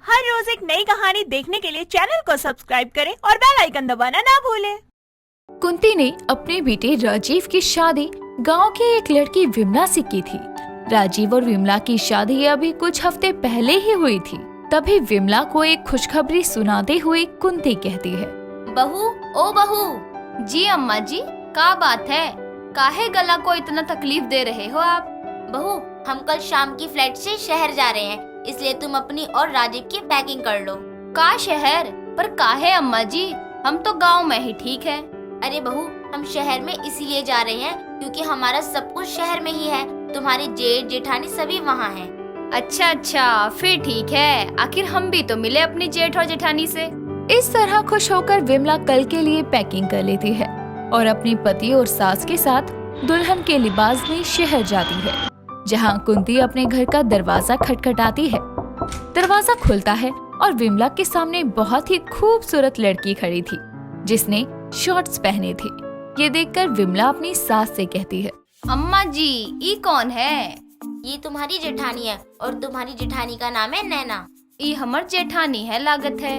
हर रोज एक नई कहानी देखने के लिए चैनल को सब्सक्राइब करें और बेल आइकन दबाना ना भूलें। कुंती ने अपने बेटे राजीव की शादी गांव की एक लड़की विमला से की थी। राजीव और विमला की शादी अभी कुछ हफ्ते पहले ही हुई थी। तभी विमला को एक खुशखबरी सुनाते हुए कुंती कहती है, बहू, ओ बहू। जी अम्मा जी, क्या बात है? काहे गला को इतना तकलीफ दे रहे हो आप? बहू, हम कल शाम की फ्लाइट से शहर जा रहे हैं, इसलिए तुम अपनी और राजीव की पैकिंग कर लो। का शहर? पर काहे अम्मा जी, हम तो गांव में ही ठीक है। अरे बहू, हम शहर में इसीलिए जा रहे हैं क्योंकि हमारा सब कुछ शहर में ही है। तुम्हारे जेठ जेठानी सभी वहाँ हैं। अच्छा, फिर ठीक है। आखिर हम भी तो मिले अपनी जेठ और जेठानी से। इस तरह खुश होकर विमला कल के लिए पैकिंग कर लेती है और अपने पति और सास के साथ दुल्हन के लिबास में शहर जाती है, जहाँ कुंती अपने घर का दरवाजा खटखटाती है। दरवाजा खुलता है और विमला के सामने बहुत ही खूबसूरत लड़की खड़ी थी, जिसने शॉर्ट्स पहने थे। ये देखकर विमला अपनी सास से कहती है, अम्मा जी, ये कौन है? ये तुम्हारी जेठानी है और तुम्हारी जेठानी का नाम है नैना। ये हमर जेठानी है लागत है।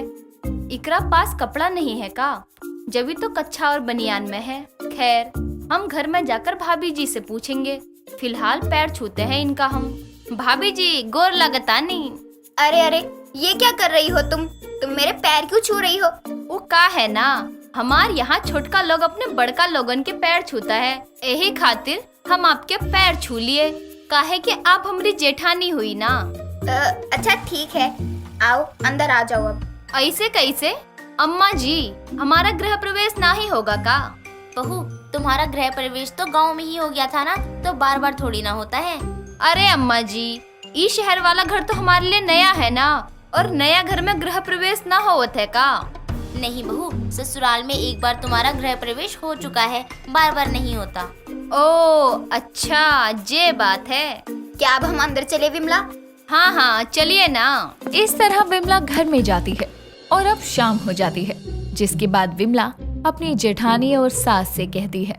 इकरा पास कपड़ा नहीं है का? जब तो कच्छा और बनियान में है। खैर, हम घर में जाकर भाभी जी से पूछेंगे। फिलहाल पैर छूते हैं इनका हम। भाभी जी, गोर लगता नहीं। अरे, ये क्या कर रही हो तुम मेरे पैर क्यों छू रही हो? वो का है ना, हमार यहाँ छोटका लोग अपने बड़का लोगन के पैर छूता है, यही खातिर हम आपके पैर छू लिए। काहे कि आप हमारी जेठानी हुई ना। अच्छा ठीक है, आओ अंदर आ जाओ अब। ऐसे कैसे? अम्मा जी, हमारा गृह प्रवेश ना ही होगा का? बहू, तुम्हारा गृह प्रवेश तो गांव में ही हो गया था ना, तो बार बार थोड़ी ना होता है। अरे अम्मा जी, ये शहर वाला घर तो हमारे लिए नया है ना, और नया घर में गृह प्रवेश ना होवत है का? नहीं बहू, ससुराल में एक बार तुम्हारा गृह प्रवेश हो चुका है, बार बार नहीं होता। ओ अच्छा, ये बात है क्या? अब हम अंदर चले विमला? हाँ, चलिए ना। इस तरह विमला घर में जाती है और अब शाम हो जाती है, जिसके बाद विमला अपनी जेठानी और सास से कहती है,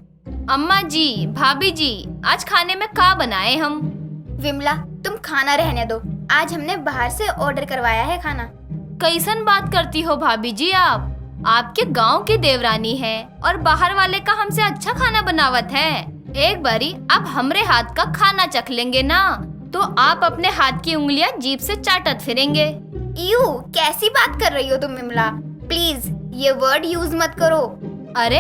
अम्मा जी, भाभी जी, आज खाने में क्या बनाए हम? विमला, तुम खाना रहने दो, आज हमने बाहर से ऑर्डर करवाया है खाना। कैसन बात करती हो भाभी जी आप? आपके गांव की देवरानी है और बाहर वाले का हमसे अच्छा खाना बनावत है। एक बारी आप हमरे हाथ का खाना चख लेंगे ना, तो आप अपने हाथ की उंगलियां जीभ से चाटत फिरेंगे। यू कैसी बात कर रही हो तुम विमला? प्लीज ये वर्ड यूज मत करो। अरे,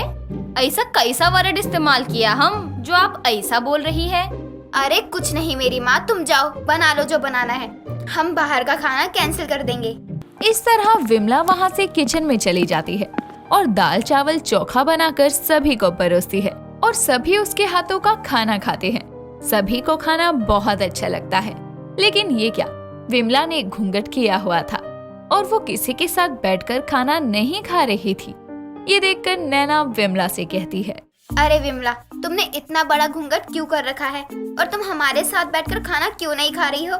ऐसा कैसा वर्ड इस्तेमाल किया हम जो आप ऐसा बोल रही है? अरे कुछ नहीं मेरी माँ, तुम जाओ बना लो जो बनाना है, हम बाहर का खाना कैंसिल कर देंगे। इस तरह विमला वहाँ से किचन में चली जाती है और दाल चावल चोखा बनाकर सभी को परोसती है और सभी उसके हाथों का खाना खाते हैं। सभी को खाना बहुत अच्छा लगता है, लेकिन ये क्या, विमला ने घूंघट किया हुआ था और वो किसी के साथ बैठकर खाना नहीं खा रही थी। ये देखकर नैना विमला से कहती है, अरे विमला, तुमने इतना बड़ा घूंघट क्यों कर रखा है और तुम हमारे साथ बैठकर खाना क्यों नहीं खा रही हो?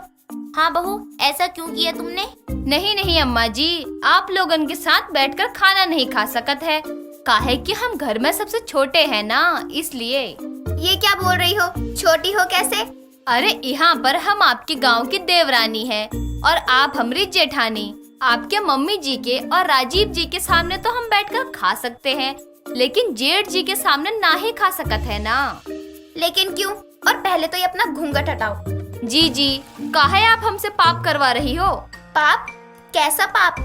हाँ बहू, ऐसा क्यों किया तुमने? नहीं अम्मा जी, आप लोगन के साथ बैठकर खाना नहीं खा सकत है। काहे कि हम घर में सबसे छोटे हैं ना, इसलिए। ये क्या बोल रही हो? छोटी हो कैसे? अरे, यहाँ पर हम आपके गांव की देवरानी हैं और आप हमारी जेठानी। आपके मम्मी जी के और राजीव जी के सामने तो हम बैठकर खा सकते हैं, लेकिन जेठ जी के सामने ना ही खा सकत है ना। लेकिन क्यों? और पहले तो ये अपना घूंघट हटाओ। जी, काहे आप हमसे पाप करवा रही हो? पाप? कैसा पाप?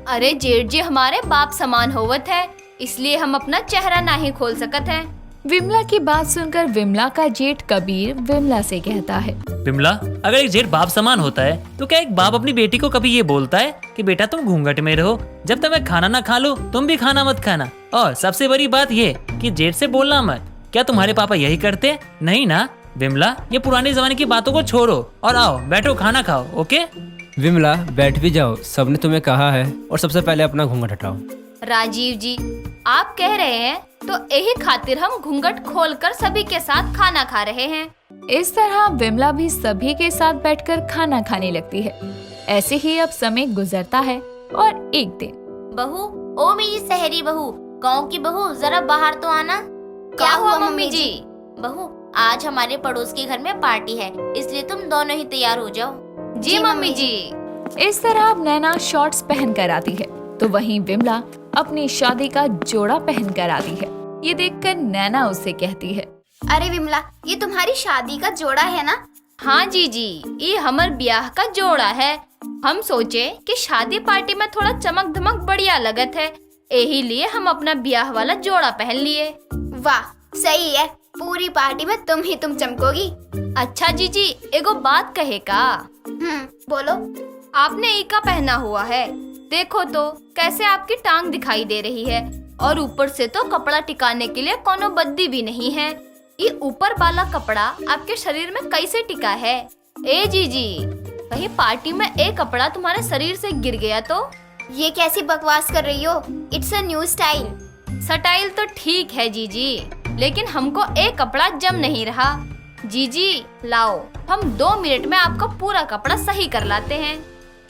अरे जेठ जी हमारे बाप समान होवत है, इसलिए हम अपना चेहरा नहीं खोल सकत है। विमला की बात सुनकर विमला का जेठ कबीर विमला से कहता है, विमला, अगर एक जेठ बाप समान होता है तो क्या एक बाप अपनी बेटी को कभी ये बोलता है कि बेटा तुम घूंघट में रहो, जब तक मैं खाना ना खा लूं तुम भी खाना मत खाना? और सबसे बड़ी बात ये कि जेठ से बोलना मत। क्या तुम्हारे पापा यही करते? नहीं ना विमला, ये पुराने जमाने की बातों को छोड़ो और आओ बैठो खाना खाओ। ओके विमला, बैठ भी जाओ, सबने तुम्हें कहा है, और सबसे पहले अपना घूंघट हटाओ। राजीव जी, आप कह रहे हैं तो यही खातिर हम घूंघट खोलकर सभी के साथ खाना खा रहे हैं। इस तरह विमला भी सभी के साथ बैठकर खाना खाने लगती है। ऐसे ही अब समय गुजरता है और एक दिन, बहू, ओ मेरी सहरी बहू, गाँव की बहू, जरा बाहर तो आना। क्या हुआ मम्मी जी? बहू, आज हमारे पड़ोस के घर में पार्टी है, इसलिए तुम दोनों ही तैयार हो जाओ। जी मम्मी जी। इस तरह अब नैना शॉर्ट्स पहन कर आती है, तो वहीं विमला अपनी शादी का जोड़ा पहन कर आती है। ये देखकर नैना उससे कहती है, अरे विमला, ये तुम्हारी शादी का जोड़ा है ना? हाँ जीजी, ये हमार ब्याह का जोड़ा है। हम सोचे कि शादी पार्टी में थोड़ा चमक धमक बढ़िया लगत है, यही लिए हम अपना ब्याह वाला जोड़ा पहन लिए। वाह, सही है, पूरी पार्टी में तुम चमकोगी। अच्छा जीजी, एगो बात कहे का? बोलो। आपने ईका पहना हुआ है, देखो तो कैसे आपकी टांग दिखाई दे रही है, और ऊपर से तो कपड़ा टिकाने के लिए कोनो बद्दी भी नहीं है। ये ऊपर वाला कपड़ा आपके शरीर में कैसे टिका है? ए जीजी, कहीं पार्टी में एक कपड़ा तुम्हारे शरीर से गिर गया तो? ये कैसी बकवास कर रही हो? It's a new style. Style तो ठीक है जीजी, लेकिन हमको एक कपड़ा जम नहीं रहा। जीजी लाओ, हम 2 मिनट में आपका पूरा कपड़ा सही कर लाते हैं।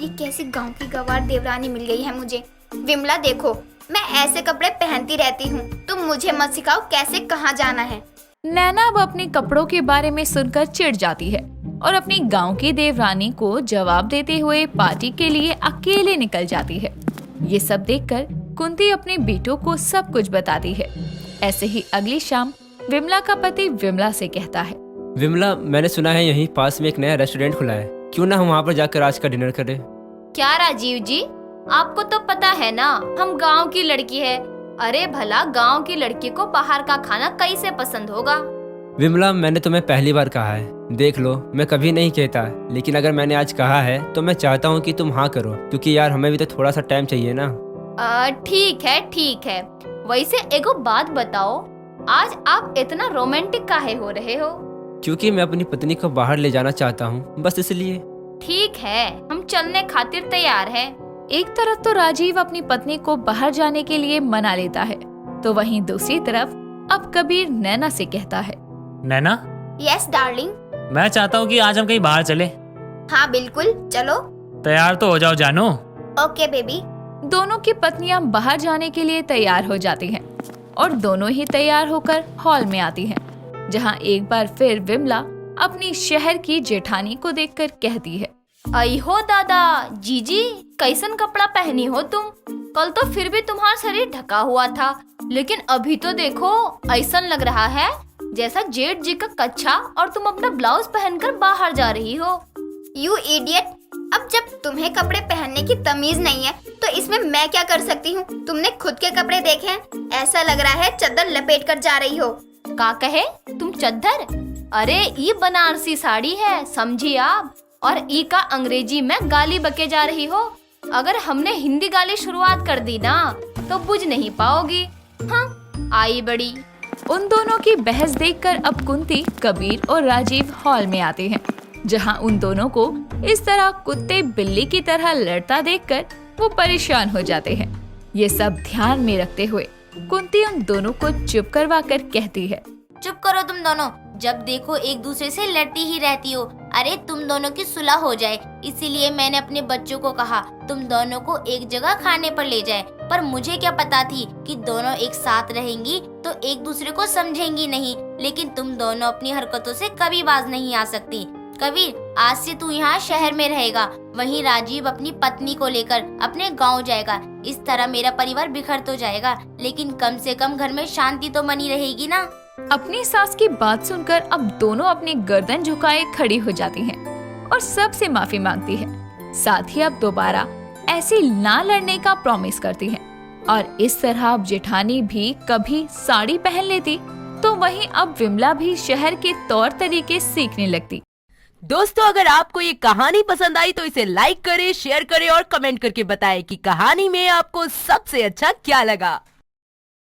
ये कैसी गांव की गवार देवरानी मिल गई है मुझे। विमला देखो, मैं ऐसे कपड़े पहनती रहती हूँ, तुम मुझे मत सिखाओ कैसे कहाँ जाना है। नैना अब अपने कपड़ों के बारे में सुनकर चिढ़ जाती है और अपनी गांव की देवरानी को जवाब देते हुए पार्टी के लिए अकेले निकल जाती है। ये सब देखकर कुंती अपने बेटों को सब कुछ बताती है। ऐसे ही अगली शाम विमला का पति विमला से कहता है, विमला, मैंने सुना है यहीं पास में एक नया रेस्टोरेंट खुला है, क्यों ना हम वहाँ पर जाकर आज का डिनर करें? क्या राजीव जी, आपको तो पता है ना हम गांव की लड़की है। अरे भला गांव की लड़की को बाहर का खाना कैसे पसंद होगा? विमला, मैंने तुम्हें पहली बार कहा है, देख लो मैं कभी नहीं कहता, लेकिन अगर मैंने आज कहा है तो मैं चाहता हूँ कि तुम हाँ करो, क्योंकि यार हमें भी तो थोड़ा सा टाइम चाहिए ना। ठीक है। वैसे एगो बात बताओ, आज आप इतना रोमांटिक काहे हो रहे हो? क्योंकि मैं अपनी पत्नी को बाहर ले जाना चाहता हूँ, बस इसलिए। ठीक है, हम चलने खातिर तैयार हैं। एक तरफ तो राजीव अपनी पत्नी को बाहर जाने के लिए मना लेता है, तो वहीं दूसरी तरफ अब कबीर नैना से कहता है, नैना, यस डार्लिंग। मैं चाहता हूँ कि आज हम कहीं बाहर चले। हाँ बिल्कुल, चलो। तैयार तो हो जाओ जानू। Okay baby. दोनों की पत्नियां बाहर जाने के लिए तैयार हो जाती हैं और दोनों ही तैयार होकर हॉल में आती हैं, जहां एक बार फिर विमला अपनी शहर की जेठानी को देखकर कहती है, आई हो दादा, जीजी कैसन कपड़ा पहनी हो तुम? कल तो फिर भी तुम्हारा शरीर ढका हुआ था, लेकिन अभी तो देखो ऐसा लग रहा है जैसा जेठ जी का कच्छा और तुम अपना ब्लाउज पहनकर बाहर जा रही हो। यू इडियट, अब जब तुम्हें कपड़े पहनने की तमीज नहीं है तो इसमें मैं क्या कर सकती हूँ? तुमने खुद के कपड़े देखे हैं? ऐसा लग रहा है चद्दर लपेट कर जा रही हो। का कहे तुम चद्दर? अरे ये बनारसी साड़ी है, समझी आप? और ई का अंग्रेजी में गाली बके जा रही हो। अगर हमने हिंदी गाली शुरुआत कर दी ना तो बुझ नहीं पाओगी। हाँ, आई बड़ी। उन दोनों की बहस देखकर अब कुंती, कबीर और राजीव हॉल में आते हैं, जहां उन दोनों को इस तरह कुत्ते बिल्ली की तरह लड़ता देखकर वो परेशान हो जाते हैं। ये सब ध्यान में रखते हुए कुंती उन दोनों को चुप करवा कर कहती है, चुप करो तुम दोनों, जब देखो एक दूसरे से लड़ती ही रहती हो। अरे तुम दोनों की सुलह हो जाए, इसीलिए मैंने अपने बच्चों को कहा तुम दोनों को एक जगह खाने पर ले जाए, पर मुझे क्या पता थी कि दोनों एक साथ रहेंगी तो एक दूसरे को समझेंगी नहीं। लेकिन तुम दोनों अपनी हरकतों से कभी बाज नहीं आ सकती। कबीर, आज से तू यहाँ शहर में रहेगा, वहीं राजीव अपनी पत्नी को लेकर अपने गांव जाएगा। इस तरह मेरा परिवार बिखर तो जाएगा, लेकिन कम से कम घर में शांति तो बनी रहेगी ना। अपनी सास की बात सुनकर अब दोनों अपनी गर्दन झुकाए खड़ी हो जाती हैं और सबसे माफी मांगती है। साथ ही अब दोबारा ऐसी ना लड़ने का प्रॉमिस करती हैं। और इस तरह अब जेठानी भी कभी साड़ी पहन लेती तो वहीं अब विमला भी शहर के तौर तरीके सीखने लगती। दोस्तों, अगर आपको ये कहानी पसंद आई तो इसे लाइक करें, शेयर करें और कमेंट करके बताएं कि कहानी में आपको सबसे अच्छा क्या लगा।